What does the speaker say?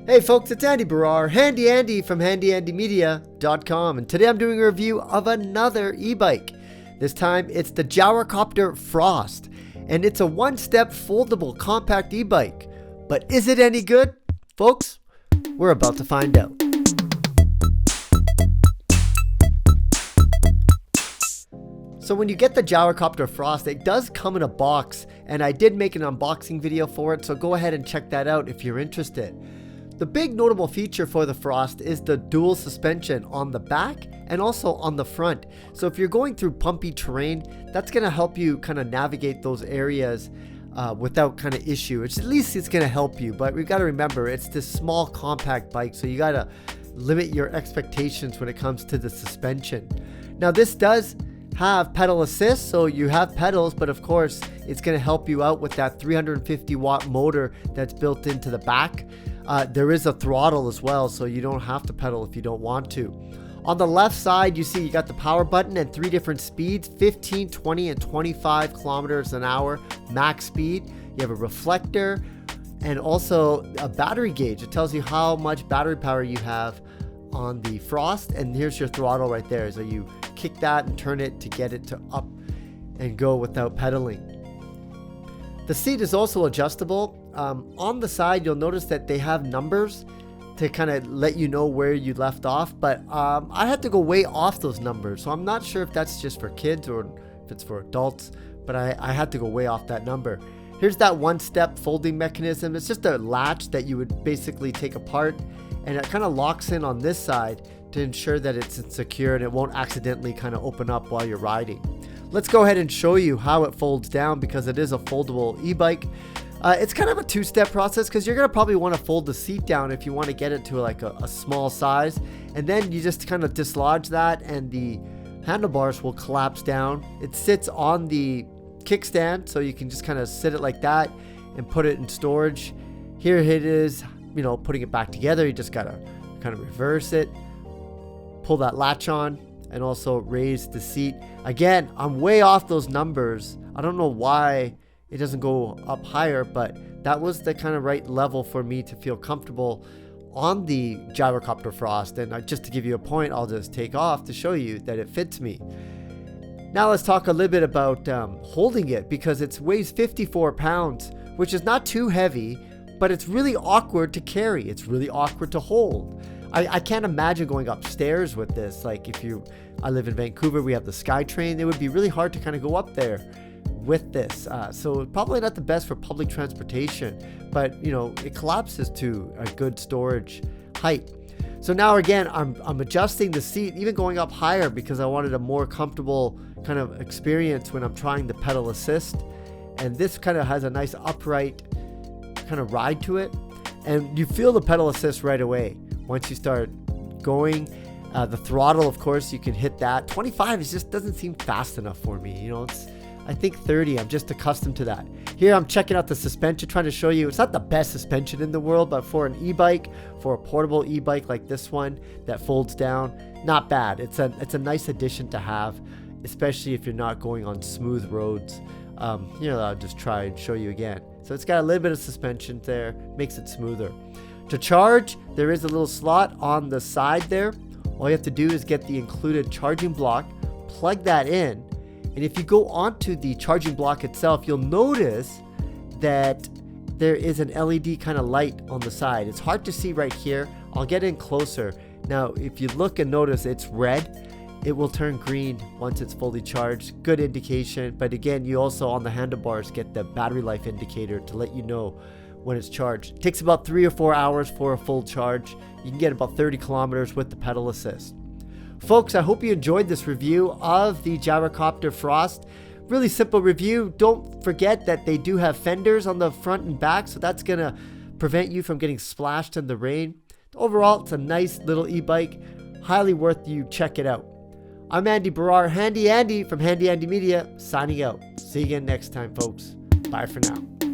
Hey folks, it's Andy Baryer, Handy Andy from handyandymedia.com, and today I'm doing a review of another e-bike. This time it's the Gyrocopter Frost, and it's a one-step foldable compact e-bike. But is it any good? Folks, we're about to find out. So when you get the Gyrocopter Frost, it does come in a box, and I did make an unboxing video for it, so go ahead and check that out if you're interested. The big notable feature for the Frost is the dual suspension on the back and also on the front. So if you're going through bumpy terrain, that's going to help you kind of navigate those areas without kind of issue. At least it's going to help you, but we've got to remember it's this small compact bike, so you got to limit your expectations when it comes to the suspension. Now this does have pedal assist, so you have pedals, but of course it's going to help you out with that 350 watt motor that's built into the back. There is a throttle as well, so you don't have to pedal if you don't want to. On the left side, you see you got the power button and 3 different speeds, 15, 20, and 25 kilometers an hour max speed. You have a reflector and also a battery gauge. It tells you how much battery power you have on the Frost, and here's your throttle right there. So you kick that and turn it to get it to up and go without pedaling. The seat is also adjustable. On the side, you'll notice that they have numbers to kind of let you know where you left off, but I had to go way off those numbers, so I'm not sure if that's just for kids or if it's for adults, but I had to go way off that number. Here's that one-step folding mechanism. It's just a latch that you would basically take apart, and it kind of locks in on this side to ensure that it's secure and it won't accidentally kind of open up while you're riding. Let's go ahead and show you how it folds down, because it is a foldable e-bike. It's kind of a two-step process, because you're going to probably want to fold the seat down if you want to get it to like a small size, and then you just kind of dislodge that and the handlebars will collapse down. It sits on the kickstand, so you can just kind of sit it like that and put it in storage. Here it is, you know, putting it back together. You just got to kind of reverse it, pull that latch on, and also raise the seat. Again, I'm way off those numbers. I don't know why it doesn't go up higher, but that was the kind of right level for me to feel comfortable on the Gyrocopter Frost. And just to give you a point, I'll just take off to show you that it fits me. Now let's talk a little bit about holding it, because it weighs 54 pounds, which is not too heavy, but it's really awkward to carry. It's really awkward to hold. I can't imagine going upstairs with this. Like I live in Vancouver, we have the SkyTrain. It would be really hard to kind of go up there with this. So probably not the best for public transportation, but you know, it collapses to a good storage height. So now again, I'm adjusting the seat, even going up higher, because I wanted a more comfortable kind of experience when I'm trying the pedal assist. And this kind of has a nice upright kind of ride to it. And you feel the pedal assist right away. Once you start going, the throttle, of course, you can hit that. 25 just doesn't seem fast enough for me. You know, I think 30, I'm just accustomed to that. Here I'm checking out the suspension, trying to show you it's not the best suspension in the world, but for an e-bike, for a portable e-bike like this one that folds down, not bad. It's a nice addition to have, especially if you're not going on smooth roads. Here, I'll just try and show you again. So it's got a little bit of suspension there, makes it smoother. To charge, there is a little slot on the side there. All you have to do is get the included charging block, plug that in, and if you go onto the charging block itself, you'll notice that there is an LED kind of light on the side. It's hard to see right here. I'll get in closer. Now, if you look and notice it's red, it will turn green once it's fully charged. Good indication. But again, you also on the handlebars get the battery life indicator to let you know when it's charged. It takes about 3 or 4 hours for a full charge. You can get about 30 kilometers with the pedal assist. Folks, I hope you enjoyed this review of the Gyrocopter Frost. Really simple review. Don't forget that they do have fenders on the front and back, so that's going to prevent you from getting splashed in the rain. Overall, it's a nice little e-bike. Highly worth you check it out. I'm Andy Baryer, Handy Andy from Handy Andy Media, signing out. See you again next time, folks. Bye for now.